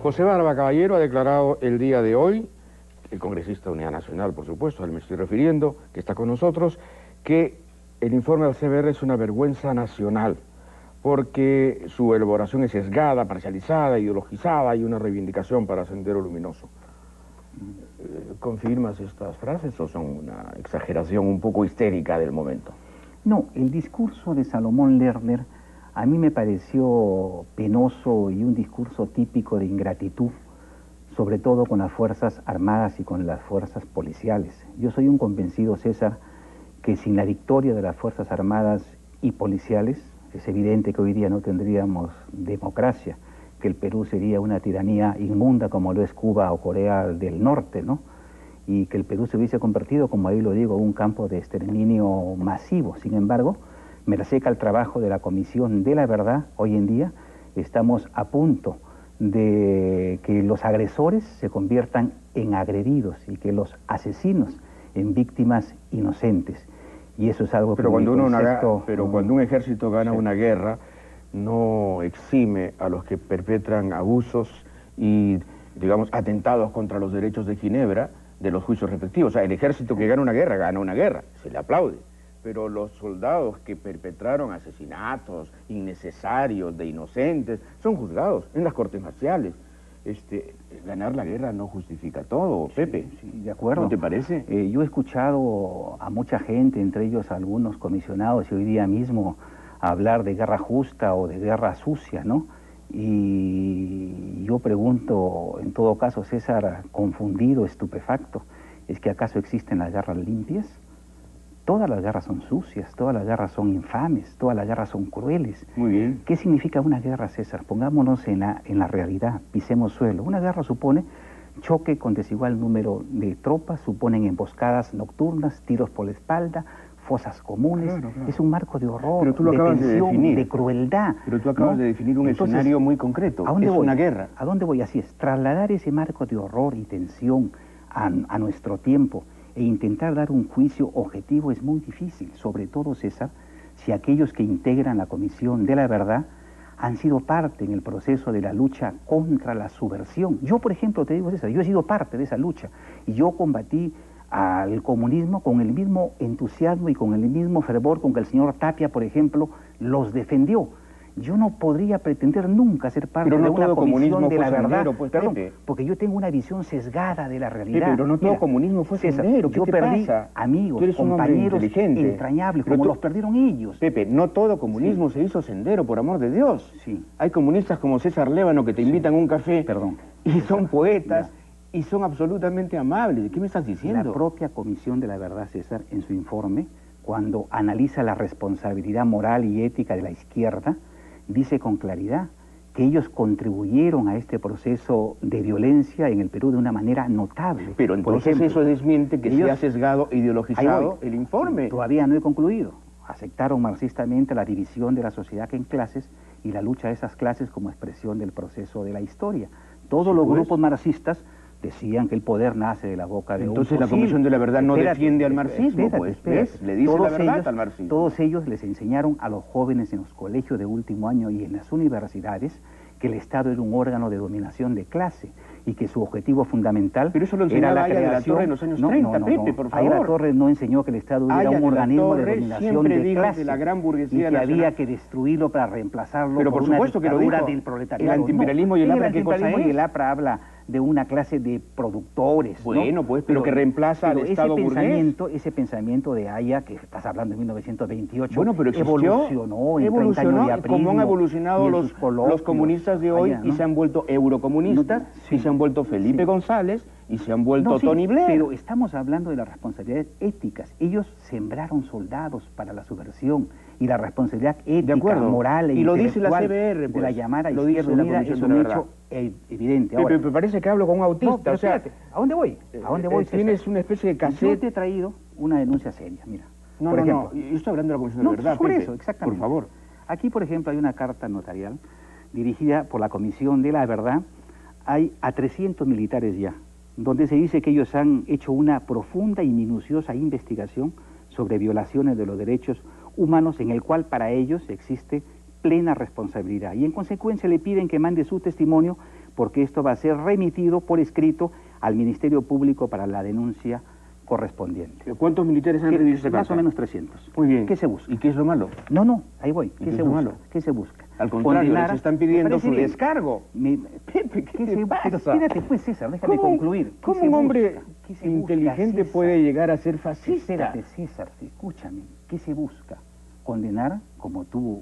José Barba Caballero ha declarado el día de hoy, el congresista de Unidad Nacional, por supuesto, al que me estoy refiriendo, que está con nosotros, que el informe del CBR es una vergüenza nacional, porque su elaboración es sesgada, parcializada, ideologizada y una reivindicación para Sendero Luminoso. ¿Confirmas estas frases o son una exageración un poco histérica del momento? No, el discurso de Salomón Lerner a mí me pareció penoso y un discurso típico de ingratitud, sobre todo con las Fuerzas Armadas y con las fuerzas policiales. Yo soy un convencido, César, que sin la victoria de las Fuerzas Armadas y policiales, es evidente que hoy día no tendríamos democracia, que el Perú sería una tiranía inmunda como lo es Cuba o Corea del Norte, ¿no? Y que el Perú se hubiese convertido, como ahí lo digo, en un campo de exterminio masivo. Sin embargo, merced al trabajo de la Comisión de la Verdad, hoy en día estamos a punto de que los agresores se conviertan en agredidos y que los asesinos en víctimas inocentes. Y eso es algo pero que... cuando un ejército gana una guerra, no exime a los que perpetran abusos y, digamos, atentados contra los derechos de Ginebra de los juicios respectivos. O sea, el ejército que gana una guerra, se le aplaude. Pero los soldados que perpetraron asesinatos innecesarios de inocentes son juzgados en las cortes marciales. Ganar la guerra no justifica todo, Pepe. Sí, de acuerdo. ¿No te parece? Yo he escuchado a mucha gente, entre ellos algunos comisionados y hoy día mismo, hablar de guerra justa o de guerra sucia, ¿no? Y yo pregunto, en todo caso, César, confundido, estupefacto, ¿es que acaso existen las guerras limpias? Todas las guerras son sucias, todas las guerras son infames, todas las guerras son crueles. Muy bien. ¿Qué significa una guerra, César? Pongámonos en la realidad, pisemos suelo. Una guerra supone choque con desigual número de tropas, suponen emboscadas nocturnas, tiros por la espalda, fosas comunes. Claro. Es un marco de horror, pero tú lo acabas de tensión, de definir. de crueldad. Pero tú acabas de definir un escenario muy concreto. ¿A dónde voy? Una guerra. ¿A dónde voy? Así es, trasladar ese marco de horror y tensión a nuestro tiempo e intentar dar un juicio objetivo es muy difícil, sobre todo, César, si aquellos que integran la Comisión de la Verdad han sido parte en el proceso de la lucha contra la subversión. Yo, por ejemplo, te digo, César, yo he sido parte de esa lucha y yo combatí al comunismo con el mismo entusiasmo y con el mismo fervor con que el señor Tapia, por ejemplo, los defendió. Yo no podría pretender nunca ser parte de una comisión de la verdad, pues, porque yo tengo una visión sesgada de la realidad. Pero no todo comunismo fue sendero. Yo perdí amigos, compañeros entrañables, como los perdieron ellos. Pepe, no todo comunismo se hizo sendero, por amor de Dios. Sí. Hay comunistas como César Lévano que te invitan a un café y son poetas y son absolutamente amables. ¿Qué me estás diciendo? La propia Comisión de la Verdad, César, en su informe, cuando analiza la responsabilidad moral y ética de la izquierda, dice con claridad que ellos contribuyeron a este proceso de violencia en el Perú de una manera notable. Pero entonces eso desmiente que se ha sesgado, ideologizado el informe. Todavía no he concluido. Aceptaron marxistamente la división de la sociedad en clases y la lucha de esas clases como expresión del proceso de la historia. Todos los grupos marxistas decían que el poder nace de la boca de Entonces la Comisión de la Verdad no defiende al marxismo, ¿ves? Le dice la verdad al marxismo. Todos ellos les enseñaron a los jóvenes en los colegios de último año y en las universidades que el Estado era un órgano de dominación de clase y que su objetivo fundamental pero eso lo era la creación... de la Torre en los años 30, Pepe, por favor. Aya de la Torre no enseñó que el Estado era un organismo de dominación de clase de la gran burguesía y que había que destruirlo para reemplazarlo por una dictadura del proletariado. El antiimperialismo y el APRA, ¿qué cosa es? Y el APRA habla de una clase de productores, bueno, pues, pero que reemplaza al Estado burgués. Ese pensamiento de Aya, que estás hablando de 1928, bueno, pero evolucionó en 30 años de aprismo. ¿Cómo han evolucionado los comunistas de hoy y se han vuelto eurocomunistas, y se han vuelto Felipe González, y se han vuelto Tony Blair? Pero estamos hablando de las responsabilidades éticas. Ellos sembraron soldados para la subversión y la responsabilidad ética, moral e y lo dice la CBR, pues, de la llamada lo dice izquierda unida es un hecho evidente. Ahora, me parece que hablo con un autista. No, o sea, ¿a dónde voy? ¿A dónde voy? Tienes una especie de cassette. Yo te he traído una denuncia seria, mira. Por ejemplo, yo estoy hablando de la Comisión de la Verdad, sobre eso, exactamente. Por favor. Aquí, por ejemplo, hay una carta notarial dirigida por la Comisión de la Verdad. Hay a 300 militares ya, donde se dice que ellos han hecho una profunda y minuciosa investigación sobre violaciones de los derechos humanos, en el cual para ellos existe plena responsabilidad. Y en consecuencia le piden que mande su testimonio porque esto va a ser remitido por escrito al Ministerio Público para la denuncia correspondiente. ¿Cuántos militares han recibido ese caso? Más o menos 300. Muy bien. ¿Qué se busca? ¿Y qué es lo malo? No, ahí voy. ¿Qué se busca? malo? ¿Qué se busca? Al contrario, Condenar, les están pidiendo me parece su bien. descargo. Pepe, ¿qué te pasa? Pero espérate pues, César, déjame concluir. ¿Qué ¿Cómo se un hombre busca? ¿Qué se inteligente busca, puede César? llegar a ser fascista? Espérate, César, escúchame. ¿Qué se busca? Condenar, como tú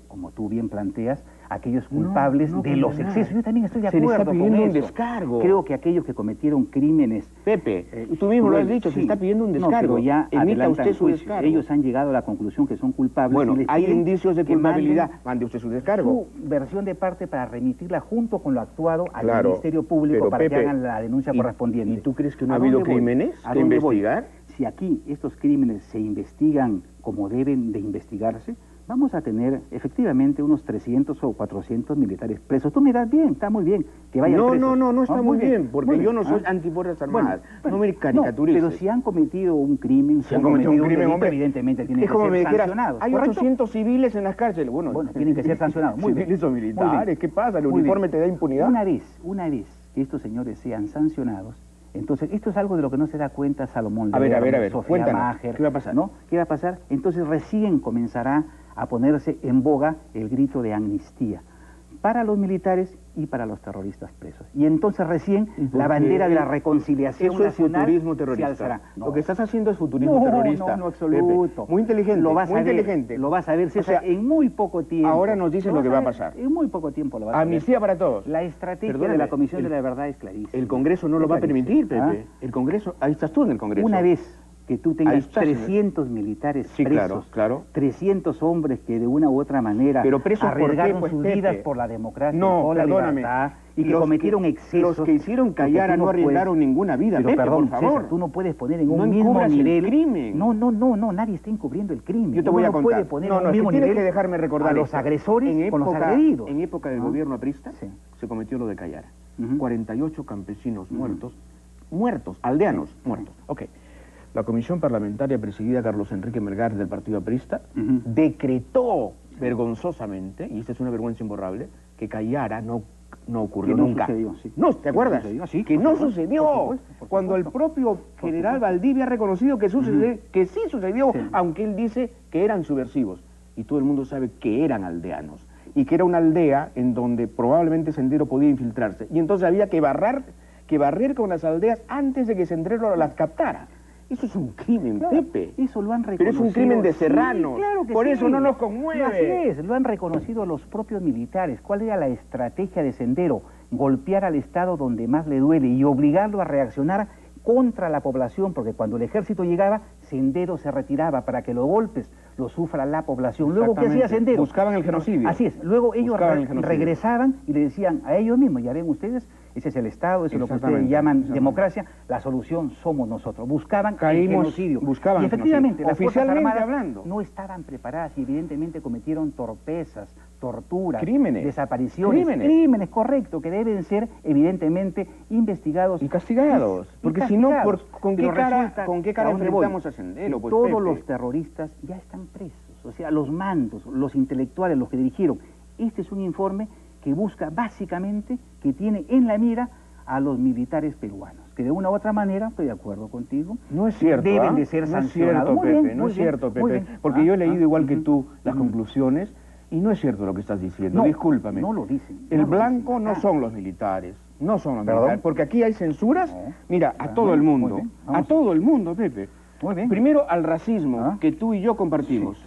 bien planteas, a aquellos culpables no de los condenar. excesos. Yo también estoy de Se le acuerdo está pidiendo con un eso. descargo. Creo que aquellos que cometieron crímenes... Pepe, tú mismo lo has dicho, se está pidiendo un descargo. No, pero ya emita adelantan usted su juicio. descargo. Ellos han llegado a la conclusión que son culpables. Bueno, y les hay piden indicios de que culpabilidad. manden Mande usted su descargo. su versión de parte para remitirla junto con lo actuado al Claro, Ministerio Público pero, para que Pepe, hagan la denuncia correspondiente. ¿Y tú crees que no ¿A ha habido dónde voy? crímenes ¿A que dónde voy? investigar? Si aquí estos crímenes se investigan como deben de investigarse, vamos a tener efectivamente unos 300 o 400 militares presos. Tú miras bien, está muy bien que vayan presos. No está muy bien, porque muy yo no soy Ah. antifuerzas armadas. Bueno, no me caricaturices. pero si han cometido un crimen, Si han cometido un crimen, delito, hombre, evidentemente tienen es que como me ser dijeras, sancionados. hay ¿correcto? 800 civiles en las cárceles. Bueno, Tienen que ser sancionados. Muy bien. Civiles o Muy militares, bien. ¿qué pasa? ¿El Muy uniforme bien. te da impunidad? Una vez que estos señores sean sancionados, entonces, esto es algo de lo que no se da cuenta Salomón A ver, Lerner, Sofía Sofía Maher, Maher, ¿qué va a pasar? ¿no? ¿Qué va a pasar? Entonces recién comenzará a ponerse en boga el grito de amnistía para los militares y para los terroristas presos. Y entonces recién la bandera de la reconciliación eso es nacional futurismo se terrorista. alzará. No. Lo que estás haciendo es futurismo terrorista. No, absoluto. Pepe. Muy inteligente, Lo vas muy a ver, inteligente. Lo vas a ver, César, O sea, en muy poco tiempo. ahora nos dices lo que vas va a ver, pasar. En muy poco tiempo lo vas a ver. Amnistía para todos. La estrategia Perdóname, de la Comisión el- de la Verdad es clarísima. El Congreso no lo va a permitir, Pepe. ¿Ah? El Congreso, ahí estás tú en el Congreso. Una vez que tú Ahí tengas estás, 300 militares Sí, presos, claro. 300 hombres que de una u otra manera Pero presos ¿por qué, arriesgaron pues, sus Pepe? vidas por la democracia, No, por la perdóname. libertad, y que Los cometieron excesos. Los que hicieron porque Cayara tú no arriesgaron puedes- ninguna vida, Pero Pepe, perdón, por favor. César, tú no puedes poner en No un mismo encubras el nivel... crimen. No, nadie está encubriendo el crimen. Yo te Uno voy a no contar. puede poner en un es que mismo tienes nivel que dejarme recordar a los esto. agresores con los agredidos. En época del ¿Ah? gobierno aprista Sí. se cometió lo de Cayara. Ujú. 48 campesinos muertos, aldeanos muertos. Ok. La comisión parlamentaria presidida por Carlos Enrique Melgar del partido aprista Ujú. decretó vergonzosamente, y esta es una vergüenza imborrable, que Cayara no ocurrió Que no nunca. sucedió, sí. No, ¿te acuerdas? sucedió, sí, que por no supuesto, sucedió. por supuesto, por Cuando el supuesto. propio general Valdivia ha reconocido que, que sí sucedió, Sí. aunque él dice que eran subversivos. Y todo el mundo sabe que eran aldeanos. Y que era una aldea en donde probablemente Sendero podía infiltrarse. Y entonces había que barrer con las aldeas antes de que Sendero las captara. Eso es un crimen, Claro, Pepe. eso lo han Pero reconocido. es un crimen de Sí, serranos. claro que Por sí. eso no nos conmueve. Así es, lo han reconocido los propios militares. ¿Cuál era la estrategia de Sendero? Golpear al Estado donde más le duele y obligarlo a reaccionar contra la población, porque cuando el ejército llegaba, Sendero se retiraba para que los golpes los sufra la población. Luego, ¿qué hacía Exactamente. Sendero? Buscaban el genocidio. Así es. Luego ellos Buscaban el genocidio. regresaban y le decían a ellos mismos, ya ven ustedes, ese es el Estado, eso es lo que ustedes Exactamente, llaman exactamente. democracia, la solución somos nosotros. Buscaban el Caímos, genocidio. buscaban y el efectivamente, genocidio. las Fuerzas Oficialmente Armadas hablando. no estaban preparadas y evidentemente cometieron torpezas, torturas, Crímenes. desapariciones, crímenes, correcto, que deben ser evidentemente investigados Y castigados. y Porque si no, castigados. ¿con qué Pero cara resulta enfrentamos ¿a dónde voy? a Sendero? Que Pues, todos Pepe. los terroristas ya están presos, o sea, los mandos, los intelectuales, los que dirigieron. Este es un informe que busca básicamente, que tiene en la mira a los militares peruanos, que de una u otra manera, estoy de acuerdo contigo, No es cierto. deben ¿ah? de ser No es sancionados. cierto, Muy Pepe, bien, no muy es bien, cierto, muy Pepe. bien. Porque yo he leído igual que ujú, tú las ujú. conclusiones y no es cierto lo que estás diciendo. No, Discúlpame. no lo dicen. El no lo blanco dicen. no son los militares. No son los ¿Perdón? militares. Porque aquí hay censuras, No. mira, a Ah, todo el muy mundo. bien, A vamos. todo el mundo, Pepe. Muy bien. Primero al racismo, Ah. que tú y yo compartimos.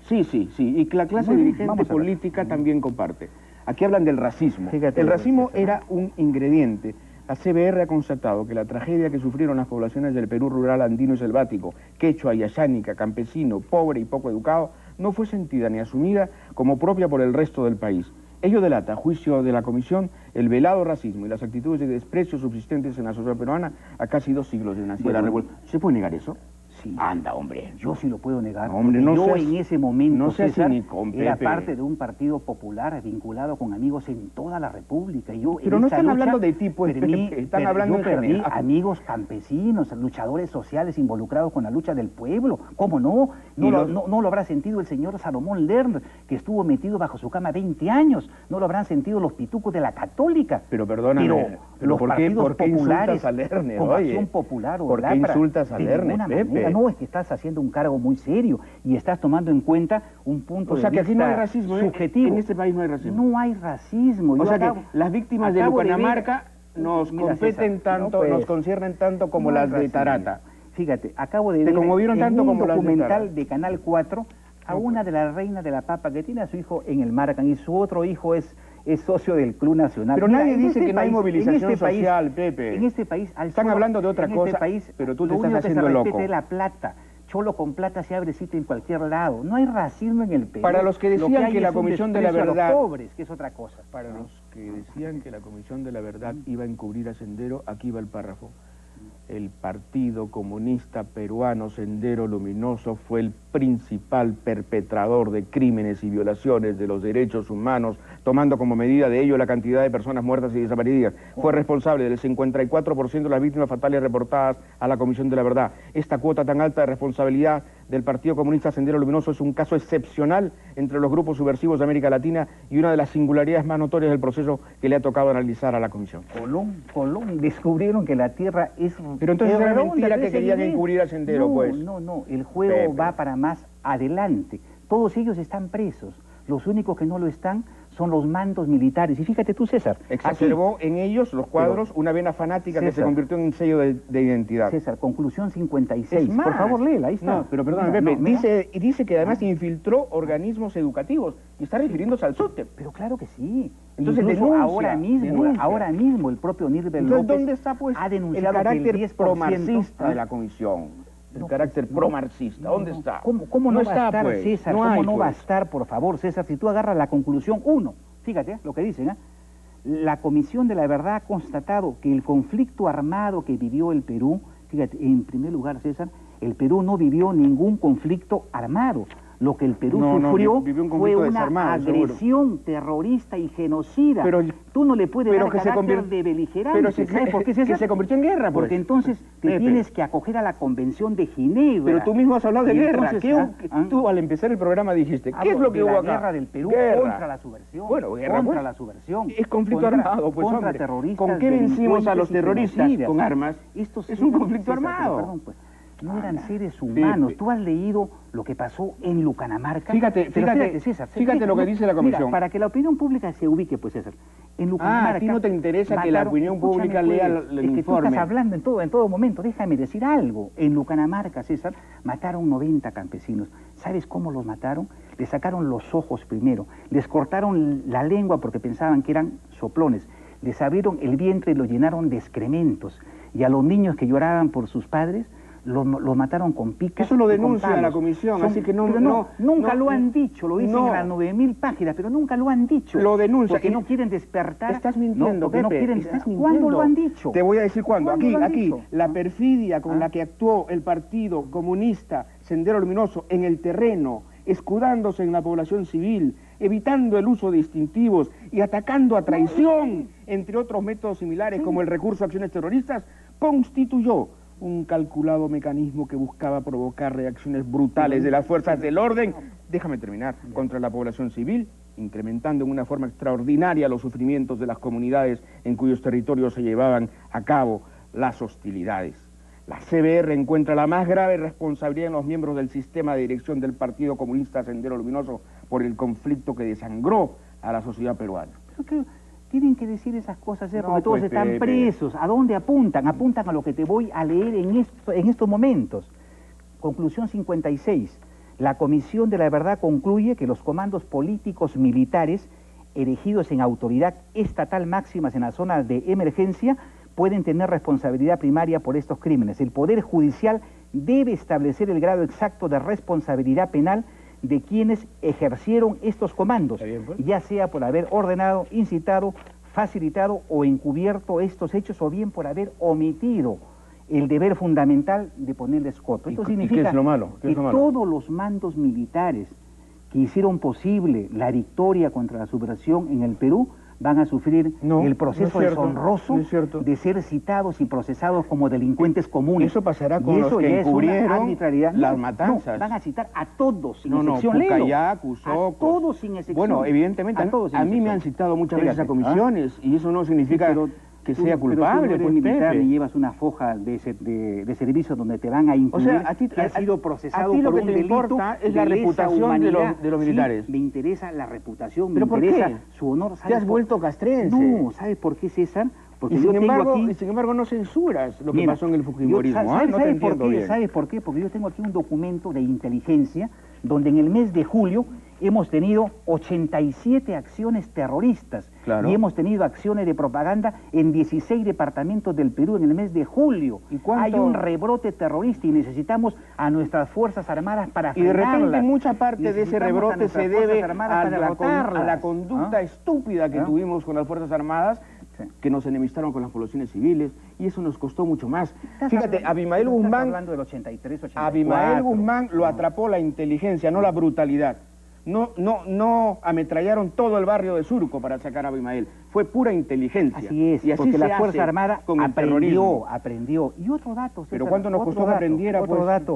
Sí. Sí. Y que la clase Muy bien, dirigente vamos a ver. política también comparte. Aquí hablan del racismo. Fíjate El lo que racismo dices, era un ingrediente. La CBR ha constatado que la tragedia que sufrieron las poblaciones del Perú rural, andino y selvático, quechua y ayánica, campesino, pobre y poco educado, no fue sentida ni asumida como propia por el resto del país. Ello delata, a juicio de la Comisión, el velado racismo y las actitudes de desprecio subsistentes en la sociedad peruana a casi 2 siglos de nacida la revuelta. ¿Se puede negar eso? Sí. Anda, hombre. Yo sí lo puedo negar. No, hombre, no yo seas, en ese momento, no seas César, cinicón, era Pepe. parte de un partido popular vinculado con amigos en toda la República. Y yo, Pero en no esta están lucha, hablando de ti, pues, Pepe, están hablando yo en perdí general. amigos campesinos, luchadores sociales involucrados con la lucha del pueblo. ¿Cómo no? No lo habrá sentido el señor Salomón Lerner, que estuvo metido bajo su cama 20 años. No lo habrán sentido los pitucos de la Católica. Pero perdóname, pero los ¿por partidos qué populares, insultas a Lerner? con Oye, Acción Popular o ¿por qué Lapra, insultas a de Lerner, ninguna Pepe? manera. No, es que estás haciendo un cargo muy serio y estás tomando en cuenta un punto de O sea, que vista aquí no hay racismo, ¿eh? subjetivo. En este país no hay racismo. No hay racismo. O Yo sea que acabo- las víctimas de acabo ver- Lucanamarca nos Mira, competen César, tanto, no, pues, nos conciernen tanto como no hay las de racismo. Tarata. Fíjate, acabo de ¿Te ver conmovieron en tanto un como las de documental Tarata? de Canal 4 a una de las reinas de la papa que tiene a su hijo en el Maracan y su otro hijo es socio del Club Nacional. Pero nadie en dice este que no hay país- movilización en este país- social, Pepe. En este país... Están hablando de otra en cosa, este país, pero tú te lo estás único que haciendo se loco. respeta es la plata. Cholo con plata se abre sitio en cualquier lado. No hay racismo en el Perú. Para los que Lo decían hay que la es un Comisión de la desprecio a los Verdad... pobres, que es otra cosa. Para los que decían que la Comisión de la Verdad iba a encubrir a Sendero, aquí va el párrafo. El Partido Comunista Peruano Sendero Luminoso fue el principal perpetrador de crímenes y violaciones de los derechos humanos, tomando como medida de ello la cantidad de personas muertas y desaparecidas. Fue responsable del 54% de las víctimas fatales reportadas a la Comisión de la Verdad. Esta cuota tan alta de responsabilidad del Partido Comunista Sendero Luminoso es un caso excepcional entre los grupos subversivos de América Latina y una de las singularidades más notorias del proceso que le ha tocado analizar a la Comisión. Colón, descubrieron que la Tierra es... Pero entonces es era redonda, mentira que es querían evidente. encubrir a Sendero, No, pues. No, el juego Pepe. va para más adelante. Todos ellos están presos. Los únicos que no lo están son los mandos militares. Y fíjate tú, César. Exacerbó en ellos, los cuadros, una vena fanática que se César, convirtió en un sello de identidad. César, conclusión 56. Es más. Por favor, léela, ahí está. No, pero perdóname, Mira, Pepe, no, mira. dice que además infiltró organismos educativos y está refiriéndose al SUTEP. Pero claro que sí. Entonces Incluso denuncia, denuncia. ahora mismo el propio Nirbel Entonces, López ¿dónde está pues ha el denunciado carácter que el 10%, pro-marxista de la comisión? El No, carácter no, pro-marxista, ¿dónde está? ¿Cómo no va a estar, pues. César? No ¿Cómo hay, no va a pues. estar, por favor, César? Si tú agarras la conclusión 1, fíjate lo que dicen, la Comisión de la Verdad ha constatado que el conflicto armado que vivió el Perú, fíjate, en primer lugar, César, el Perú no vivió ningún conflicto armado. Lo que el Perú sufrió vivió un fue conflicto una desarmado, seguro. agresión terrorista y genocida. Pero- tú no le puedes pero dar que se carácter convirt- de beligerante. pero ¿Sabes por qué, César? que se convirtió en guerra, pues. Porque entonces te Pepe. tienes que acoger a la Convención de Ginebra. Pero tú mismo has hablado de Y guerra. entonces, Tú al empezar el programa dijiste, ¿qué hablo es lo que de hubo la acá? guerra del Perú Guerra. contra la subversión. Bueno, guerra, contra pues. la subversión. Es conflicto armado, pues, contra hombre. terroristas, ¿Con qué vencimos a los delincuentes y terroristas? genocidas. Con armas. Estos Es un eran, conflicto César, armado. pero perdón, pues, no eran Anda, seres humanos. Pepe. Tú has leído lo que pasó en Lucanamarca. Fíjate, Pero fíjate, César, fíjate lo que dice la comisión. Mira, para que la opinión pública se ubique, pues, César. En Lucanamarca... a ti no te interesa que la opinión escúchame, pública pues, lea el es que informe. tú estás hablando en todo momento. Déjame decir algo. En Lucanamarca, César, mataron 90 campesinos. ¿Sabes cómo los mataron? Les sacaron los ojos primero, les cortaron la lengua porque pensaban que eran soplones, les abrieron el vientre y lo llenaron de excrementos. Y a los niños que lloraban por sus padres, los mataron con picas. Eso lo y con denuncia palos. la comisión, así que no... Pero nunca no, lo han dicho, lo dicen no. en las 9.000 páginas, pero nunca lo han dicho. Lo denuncia. Porque no quieren despertar. Estás mintiendo, porque no Pepe, quieren... estás ¿Cuándo mintiendo. lo han dicho? Te voy a decir cuándo. ¿Cuándo lo han Aquí, dicho? la perfidia con Ah. la que actuó el Partido Comunista Sendero Luminoso en el terreno, escudándose en la población civil, evitando el uso de distintivos y atacando a traición, entre otros métodos similares como el recurso a acciones terroristas, constituyó un calculado mecanismo que buscaba provocar reacciones brutales de las fuerzas del orden, déjame terminar, contra la población civil, incrementando en una forma extraordinaria los sufrimientos de las comunidades en cuyos territorios se llevaban a cabo las hostilidades. La CBR encuentra la más grave responsabilidad en los miembros del sistema de dirección del Partido Comunista Sendero Luminoso por el conflicto que desangró a la sociedad peruana. Pero que tienen que decir esas cosas, No, porque todos pues, están Pepe. presos. ¿A dónde apuntan? Apuntan a lo que te voy a leer en estos momentos. Conclusión 56. La Comisión de la Verdad concluye que los comandos políticos militares erigidos en autoridad estatal máximas en las zonas de emergencia pueden tener responsabilidad primaria por estos crímenes. El Poder Judicial debe establecer el grado exacto de responsabilidad penal de quienes ejercieron estos comandos, Está bien, pues. ya sea por haber ordenado, incitado, facilitado o encubierto estos hechos o bien por haber omitido el deber fundamental de ponerle escoto. Esto significa qué es lo malo? ¿Qué que es lo malo? todos los mandos militares que hicieron posible la victoria contra la subversión en el Perú van a sufrir el proceso deshonroso de ser citados y procesados como delincuentes comunes. Eso pasará con los que encubrieron las matanzas. No, van a citar a todos, sin excepción. Pucayac, Usocos, a todos sin excepción. Bueno, evidentemente, a mí me han citado muchas veces a comisiones, y eso no significa que sea culpable. Pero tú no eres militar y llevas una foja de servicio donde te van a incluir que has sido procesado por un delito. Importa es la reputación de los militares. Sí, me interesa la reputación, ¿Pero me interesa por qué? su honor. Te has vuelto castrense. No, ¿sabes por qué, César? Porque sin embargo no censuras lo que pasó en el fujimorismo. No te entiendo bien. ¿Sabes por qué? Porque yo tengo aquí un documento de inteligencia donde en el mes de julio hemos tenido 87 acciones terroristas y hemos tenido acciones de propaganda en 16 departamentos del Perú en el mes de julio. Hay un rebrote terrorista y necesitamos a nuestras Fuerzas Armadas para frenarlas. Y de repente mucha parte de ese rebrote se debe a la conducta estúpida que tuvimos con las Fuerzas Armadas, que nos enemistaron con las poblaciones civiles, y eso nos costó mucho más. Fíjate, Abimael Guzmán, Abimael Guzmán lo atrapó la inteligencia, no la brutalidad. No ametrallaron todo el barrio de Surco para sacar a Abimael. Fue pura inteligencia. Así es, y así porque la Fuerza Armada aprendió. Y otro dato, César, ¿pero cuánto nos costó que aprendiera? Otro dato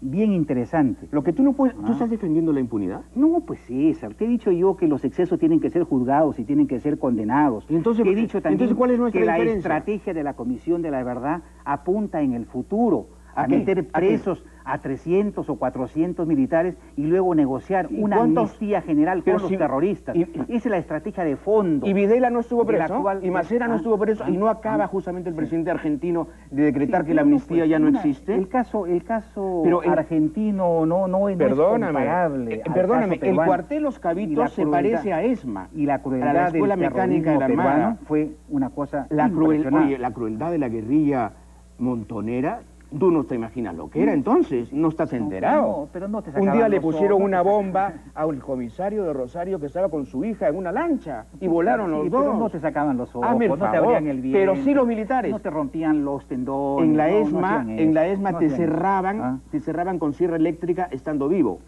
bien interesante. Lo que tú no puedes... ¿Tú estás defendiendo la impunidad? No, pues César, te he dicho yo que los excesos tienen que ser juzgados y tienen que ser condenados. ¿Y entonces, he dicho también ¿cuál es nuestra que diferencia? La estrategia de la Comisión de la Verdad apunta en el futuro a meter presos a 300 o 400 militares y luego negociar una amnistía general con los terroristas. Esa es la estrategia de fondo. Y Videla no estuvo preso, y Macera no estuvo preso, y no acaba justamente el presidente argentino de decretar que la amnistía ya no existe. El caso argentino no es comparable. Perdóname, el cuartel Los Cabitos se parece a ESMA. Y la crueldad a la Escuela Mecánica de la Armada fue una cosa impresionante. Oye, la crueldad de la guerrilla montonera. Tú no te imaginas lo que era entonces, no estás enterado. No, pero no te un día le pusieron una bomba al comisario de Rosario que estaba con su hija en una lancha y volaron los dos. Pero no te sacaban los ojos, no te abrían el vientre. Pero sí los militares. No te rompían los tendones. En la ESMA te cerraban con sierra eléctrica estando vivo.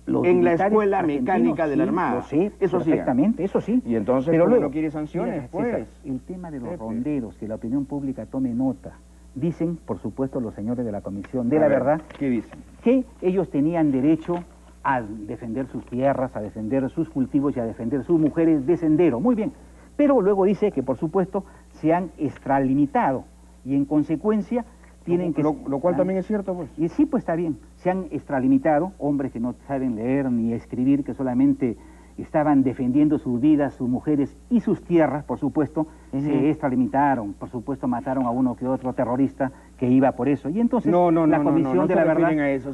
En la Escuela Mecánica de la Armada. Eso sí. Perfectamente, eso sí. Y entonces, pero luego no quiere sanciones, pues. César, el tema de los ronderos, que la opinión pública tome nota. Dicen, por supuesto, los señores de la Comisión de la Verdad, ¿qué dicen? Que ellos tenían derecho a defender sus tierras, a defender sus cultivos y a defender sus mujeres de sendero. Muy bien. Pero luego dice que, por supuesto, se han extralimitado y, en consecuencia, tienen que... Lo cual también es cierto, pues. Y sí, pues está bien. Se han extralimitado, hombres que no saben leer ni escribir, que solamente estaban defendiendo sus vidas, sus mujeres y sus tierras, por supuesto, se extralimitaron, por supuesto mataron a uno que otro terrorista que iba por eso. Y entonces la Comisión de la Verdad... A eso.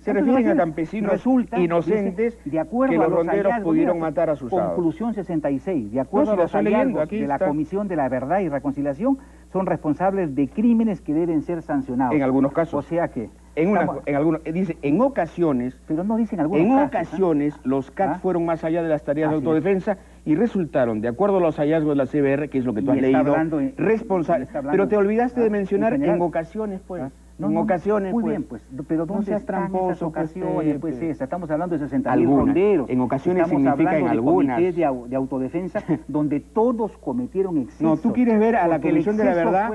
Se refieren a campesinos inocentes de acuerdo que a los ronderos pudieron matar a sus hados. Conclusión 66. De acuerdo a los hallazgos de la Comisión de la Verdad y Reconciliación, son responsables de crímenes que deben ser sancionados. En algunos casos. O sea que... dice, en ocasiones... Pero no dicen algunos casos. Los CAT fueron más allá de las tareas de autodefensa y resultaron, de acuerdo a los hallazgos de la CBR, que es lo que tú has leído, responsables. Pero te olvidaste de mencionar en ocasiones, pues. En ocasiones, muy bien, pues. Pero ¿dónde seas tramposo, esas ocasiones? Pues estamos hablando de 60.000 ronderos. En ocasiones significa en algunas. De autodefensa donde todos cometieron excesos. No, tú quieres ver a la Comisión de la Verdad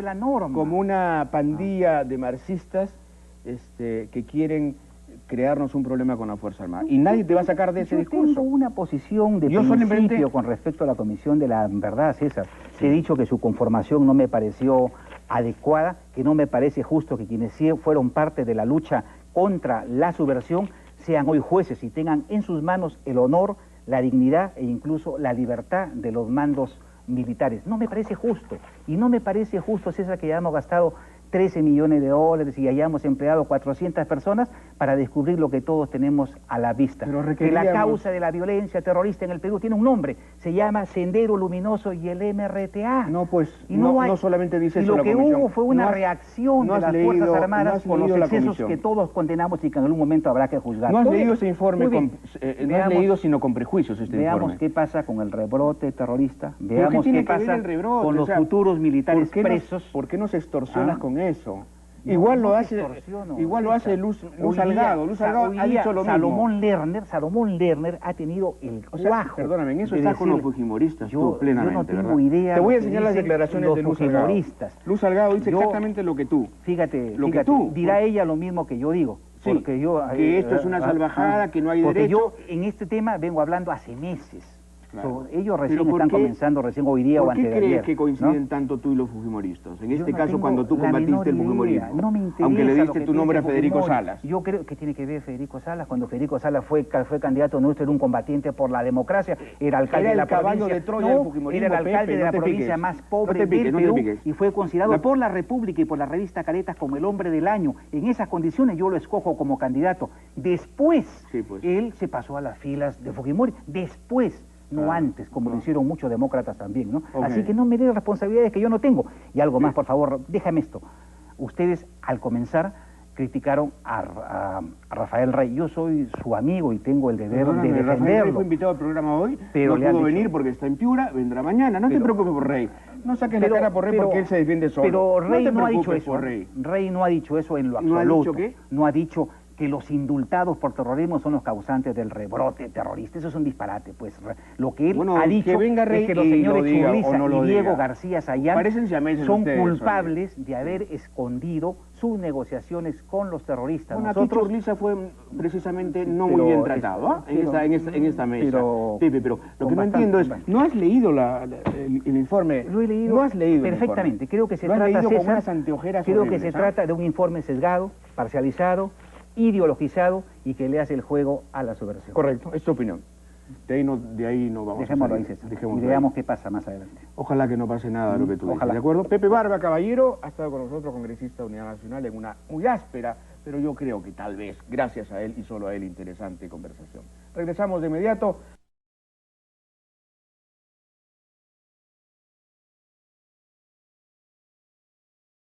como una pandilla de marxistas que quieren crearnos un problema con la Fuerza Armada. Y nadie te va a sacar de ese discurso. Yo tengo una posición de principio con respecto a la Comisión de la Verdad, César. He dicho que su conformación no me pareció adecuada, que no me parece justo que quienes fueron parte de la lucha contra la subversión sean hoy jueces y tengan en sus manos el honor, la dignidad e incluso la libertad de los mandos militares. No me parece justo. Y no me parece justo, César, que hayamos gastado 13 millones de dólares y hayamos empleado 400 personas para descubrir lo que todos tenemos a la vista. Que la causa de la violencia terrorista en el Perú tiene un nombre, se llama Sendero Luminoso y el MRTA. No, pues, no solamente dice eso la Comisión. Y lo que hubo fue una reacción de las Fuerzas Armadas por los excesos que todos condenamos y que en algún momento habrá que juzgar. No has leído ese informe, no has leído sino con prejuicios este informe. Veamos qué pasa con el rebrote terrorista, veamos qué pasa con los futuros militares presos. ¿Por qué nos extorsionas con eso. Igual lo hace Luz Salgado. Luz Salgado ha dicho lo mismo. Salomón Lerner ha tenido el cuajo. Perdóname, en eso estás con los fujimoristas tú plenamente, yo no tengo idea. Te voy a enseñar las declaraciones de Luz Salgado. Luz Salgado dice exactamente lo que tú. Fíjate, dirá pues. ella lo mismo que yo digo. Sí, porque que esto es una salvajada, que no hay derecho. Porque yo en este tema vengo hablando hace meses. Claro. Ellos recién están comenzando, hoy día o antes de ayer. ¿Por qué crees que coinciden tanto tú y los fujimoristas? En este caso, cuando tú combatiste el fujimorismo, no me interesa, aunque le diste tu nombre a Federico Salas. Yo creo que tiene que ver Federico Salas. Cuando Federico Salas fue candidato nuestro, era un combatiente por la democracia, era alcalde de la provincia. De Troya del fujimorismo, era el alcalde de la provincia más pobre del Perú y fue considerado por la República y por la revista Caretas como el hombre del año. En esas condiciones yo lo escojo como candidato. Después, él se pasó a las filas de Fujimori. Después. No antes, como lo hicieron muchos demócratas también, ¿no? Así que no me dé responsabilidades que yo no tengo. Y algo más, por favor, déjame esto. Ustedes, al comenzar, criticaron a Rafael Rey. Yo soy su amigo y tengo el deber de defenderlo. Rafael Rey fue invitado al programa hoy, pero no pudo venir porque está en Piura, vendrá mañana. No te preocupes por Rey. No saques la cara por Rey porque él se defiende solo. Pero Rey no ha dicho eso. Rey no ha dicho eso en lo absoluto. ¿No ha dicho qué? No ha dicho que los indultados por terrorismo son los causantes del rebrote terrorista. Eso es un disparate, pues. Lo que él ha dicho es que los señores Churliza y Diego García Sayán son culpables de haber escondido sus negociaciones con los terroristas. Bueno, aquí Churliza fue precisamente no muy bien tratado, en esta mesa. Pepe, pero lo que no entiendo es, ¿no has leído el informe? Lo he leído ¿No has leído perfectamente. Creo que se trata de un informe sesgado, parcializado, ideologizado y que le hace el juego a la subversión. Correcto, es tu opinión. De ahí no vamos Dejémoslo ahí, César. Y veamos qué pasa más adelante. Ojalá que no pase nada de lo que tú dices, ¿de acuerdo? Pepe Barba, caballero, ha estado con nosotros, congresista de Unidad Nacional, en una muy áspera, pero yo creo que tal vez, gracias a él y solo a él, interesante conversación. Regresamos de inmediato.